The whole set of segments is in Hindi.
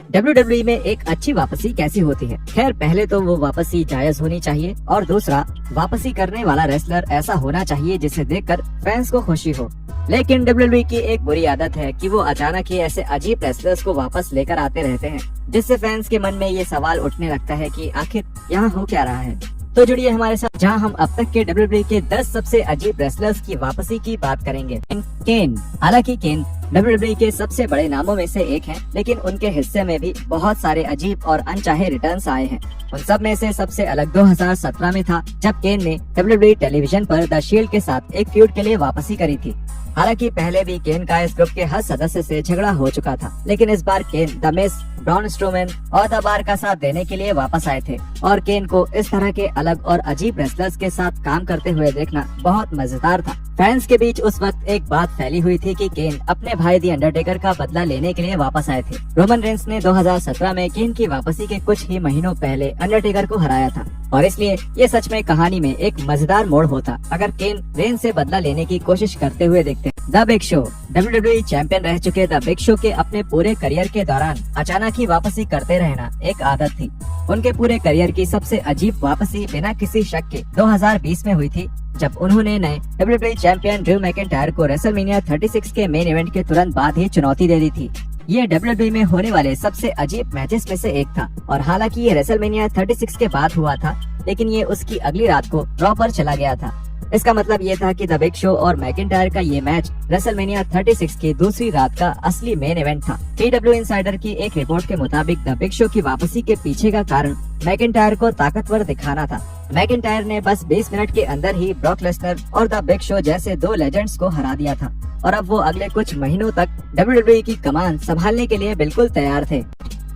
WWE में एक अच्छी वापसी कैसी होती है? खैर पहले तो वो वापसी जायज होनी चाहिए और दूसरा वापसी करने वाला रेसलर ऐसा होना चाहिए जिसे देखकर फैंस को खुशी हो। लेकिन WWE की एक बुरी आदत है कि वो अचानक ही ऐसे अजीब रेसलर्स को वापस लेकर आते रहते हैं, जिससे फैंस के मन में ये सवाल उठने लगता है कि आखिर यहाँ हो क्या रहा है। तो जुड़िए हमारे साथ जहां हम अब तक के WWE के 10 सबसे अजीब रेसलर्स की वापसी की बात करेंगे। केन। हालांकि केन WWE के सबसे बड़े नामों में से एक हैं, लेकिन उनके हिस्से में भी बहुत सारे अजीब और अनचाहे रिटर्न्स आए हैं। उन सब में से सबसे अलग 2017 में था, जब केन ने WWE टेलीविजन पर द शील्ड के साथ एक फ्यूड के लिए वापसी करी थी। हालांकि पहले भी केन का इस ग्रुप के हर सदस्य से झगड़ा हो चुका था, लेकिन इस बार केन द मिज, ब्रॉन स्ट्रोमैन और द बार का साथ देने के लिए वापस आए थे और केन को इस तरह के अलग और अजीब रेसलर्स के साथ काम करते हुए देखना बहुत मजेदार था। फैंस के बीच उस वक्त एक बात फैली हुई थी कि केन अपने भाई दी अंडरटेकर का बदला लेने के लिए वापस आए थे। रोमन रेंस ने 2017 में केन की वापसी के कुछ ही महीनों पहले अंडरटेकर को हराया था और इसलिए ये सच में कहानी में एक मजेदार मोड़ होता अगर केन रेंस से बदला लेने की कोशिश करते हुए देखते। The big show. WWE champion रह चुके द बिग शो के अपने पूरे करियर के दौरान अचानक ही वापसी करते रहना एक आदत थी। उनके पूरे करियर की सबसे अजीब वापसी बिना किसी शक के 2020 में हुई थी, जब उन्होंने नए WWE चैंपियन ड्रू मैकिंटायर को रेसलमेनिया 36 के मेन इवेंट के तुरंत बाद ही चुनौती दे दी थी। ये WWE में होने वाले सबसे अजीब मैचेस में से एक था और हालांकि ये रेसलमेनिया 36 के बाद हुआ था, लेकिन ये उसकी अगली रात को रॉ पर चला गया था। इसका मतलब ये था कि द बिग शो और मैकिंटायर का ये मैच रेसलमेनिया 36 की दूसरी रात का असली मेन इवेंट था। PW इनसाइडर की एक रिपोर्ट के मुताबिक द बिग शो की वापसी के पीछे का कारण मैकिंटायर को ताकतवर दिखाना था। मैकिंटायर ने बस 20 मिनट के अंदर ही ब्रॉक लेसनर और द बिग शो जैसे दो लेजेंड्स को हरा दिया था और अब वो अगले कुछ महीनों तक WWE की कमान संभालने के लिए बिल्कुल तैयार थे।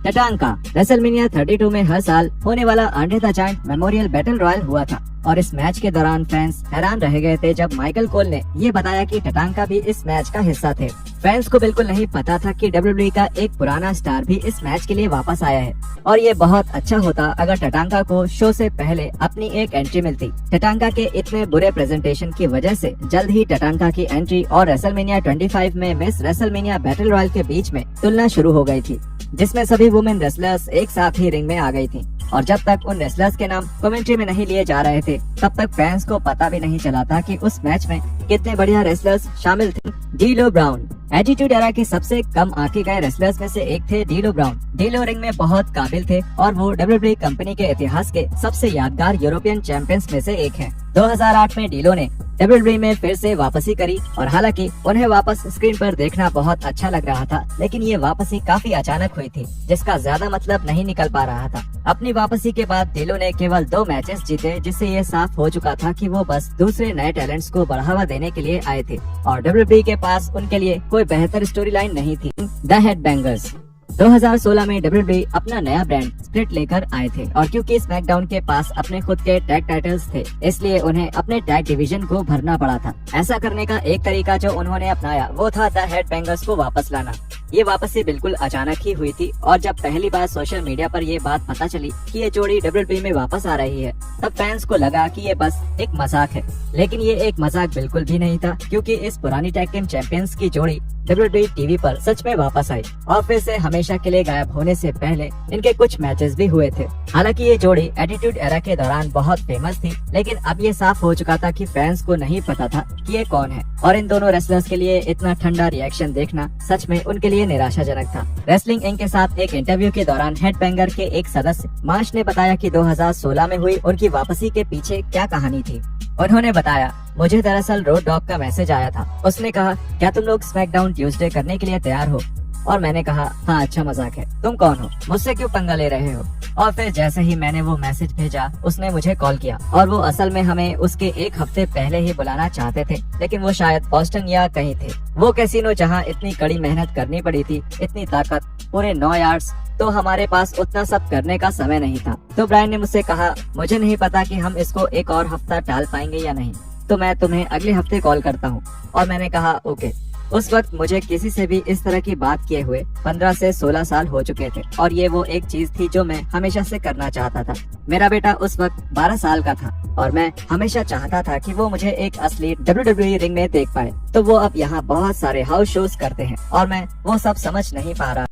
टटांका। रेसलमेनिया 32 में हर साल होने वाला Andre the giant memorial battle royal हुआ था और इस मैच के दौरान फैंस हैरान रह गए थे जब माइकल कोल ने ये बताया कि टटांका भी इस मैच का हिस्सा थे। फैंस को बिल्कुल नहीं पता था कि WWE का एक पुराना स्टार भी इस मैच के लिए वापस आया है और ये बहुत अच्छा होता अगर टटांका को शो से पहले अपनी एक एंट्री मिलती। टटांका के इतने बुरे प्रेजेंटेशन की वजह से जल्द ही टटांका की एंट्री और रेसलमेनिया 25 में मिस रेसलमेनिया बैटल रॉयल के बीच में तुलना शुरू हो गई थी, जिसमें सभी वुमेन रेसलर्स एक साथ ही रिंग में आ गई थी और जब तक उन रेसलर्स के नाम कमेंट्री में नहीं लिए जा रहे थे तब तक फैंस को पता भी नहीं चला था कि उस मैच में कितने बढ़िया रेसलर्स शामिल थे। डीलो ब्राउन। एटीट्यूड एरा के सबसे कम आंके गए रेसलर्स में से एक थे डीलो ब्राउन। डीलो रिंग में बहुत काबिल थे और वो WWE कंपनी के इतिहास के सबसे यादगार यूरोपियन चैंपियंस में से एक हैं। 2008 में डीलो ने WWE में फिर से वापसी करी और हालांकि उन्हें वापस स्क्रीन पर देखना बहुत अच्छा लग रहा था, लेकिन ये वापसी काफी अचानक हुई थी जिसका ज्यादा मतलब नहीं निकल पा रहा था। अपनी वापसी के बाद डीलो ने केवल 2 मैचेस जीते, जिससे ये साफ हो चुका था कि वो बस दूसरे नए टैलेंट्स को बढ़ावा देने के लिए आए थे और WWE के पास उनके लिए कोई बेहतर स्टोरी लाइन नहीं थी। द हेडबैंगर्स। 2016 में WWE अपना नया ब्रांड स्प्लिट लेकर आए थे और क्योंकि स्मैकडाउन के पास अपने खुद के टैग टाइटल्स थे, इसलिए उन्हें अपने टैग डिवीजन को भरना पड़ा था। ऐसा करने का एक तरीका जो उन्होंने अपनाया वो था द हेडबैंगर्स को वापस लाना। ये वापसी बिल्कुल अचानक ही हुई थी और जब पहली बार सोशल मीडिया पर ये बात पता चली कि ये जोड़ी WWE में वापस आ रही है, तब फैंस को लगा कि ये बस एक मजाक है, लेकिन ये एक मजाक बिल्कुल भी नहीं था, क्योंकि इस पुरानी टैग टीम चैंपियंस की जोड़ी WWE टीवी पर सच में वापस आई और फिर से हमेशा के लिए गायब होने से पहले इनके कुछ मैचेस भी हुए थे। हालांकि ये जोड़ी एटीट्यूड एरा के दौरान बहुत फेमस थी, लेकिन अब ये साफ हो चुका था कि फैंस को नहीं पता था कि ये कौन है और इन दोनों रेसलर्स के लिए इतना ठंडा रिएक्शन देखना सच में उनके लिए निराशाजनक था। रेसलिंग इंक के साथ एक इंटरव्यू के दौरान हेडबैंगर के एक सदस्य मार्श ने बताया कि 2016 में हुई उनकी वापसी के पीछे क्या कहानी थी। उन्होंने बताया, मुझे दरअसल रोड डॉग का मैसेज आया था। उसने कहा, क्या तुम लोग स्मैकडाउन ट्यूसडे करने के लिए तैयार हो? और मैंने कहा, हाँ अच्छा मजाक है, तुम कौन हो, मुझसे क्यों पंगा ले रहे हो? और फिर जैसे ही मैंने वो मैसेज भेजा उसने मुझे कॉल किया और वो असल में हमें उसके एक हफ्ते पहले ही बुलाना चाहते थे, लेकिन वो शायद बॉस्टन या कहीं थे। वो कैसीनो जहाँ इतनी कड़ी मेहनत करनी पड़ी थी, इतनी ताकत, पूरे 9 यार्ड्स, तो हमारे पास उतना सब करने का समय नहीं था। तो ब्रायन ने मुझसे कहा, मुझे नहीं पता कि हम इसको एक और हफ्ता टाल पाएंगे या नहीं, तो मैं तुम्हें अगले हफ्ते कॉल करता हूँ। और मैंने कहा ओके। उस वक्त मुझे किसी से भी इस तरह की बात किए हुए 15 से 16 साल हो चुके थे और ये वो एक चीज थी जो मैं हमेशा से करना चाहता था। मेरा बेटा उस वक्त 12 साल का था और मैं हमेशा चाहता था कि वो मुझे एक असली WWE रिंग में देख पाए। तो वो अब यहाँ बहुत सारे हाउस शोज करते हैं और मैं वो सब समझ नहीं पा रहा।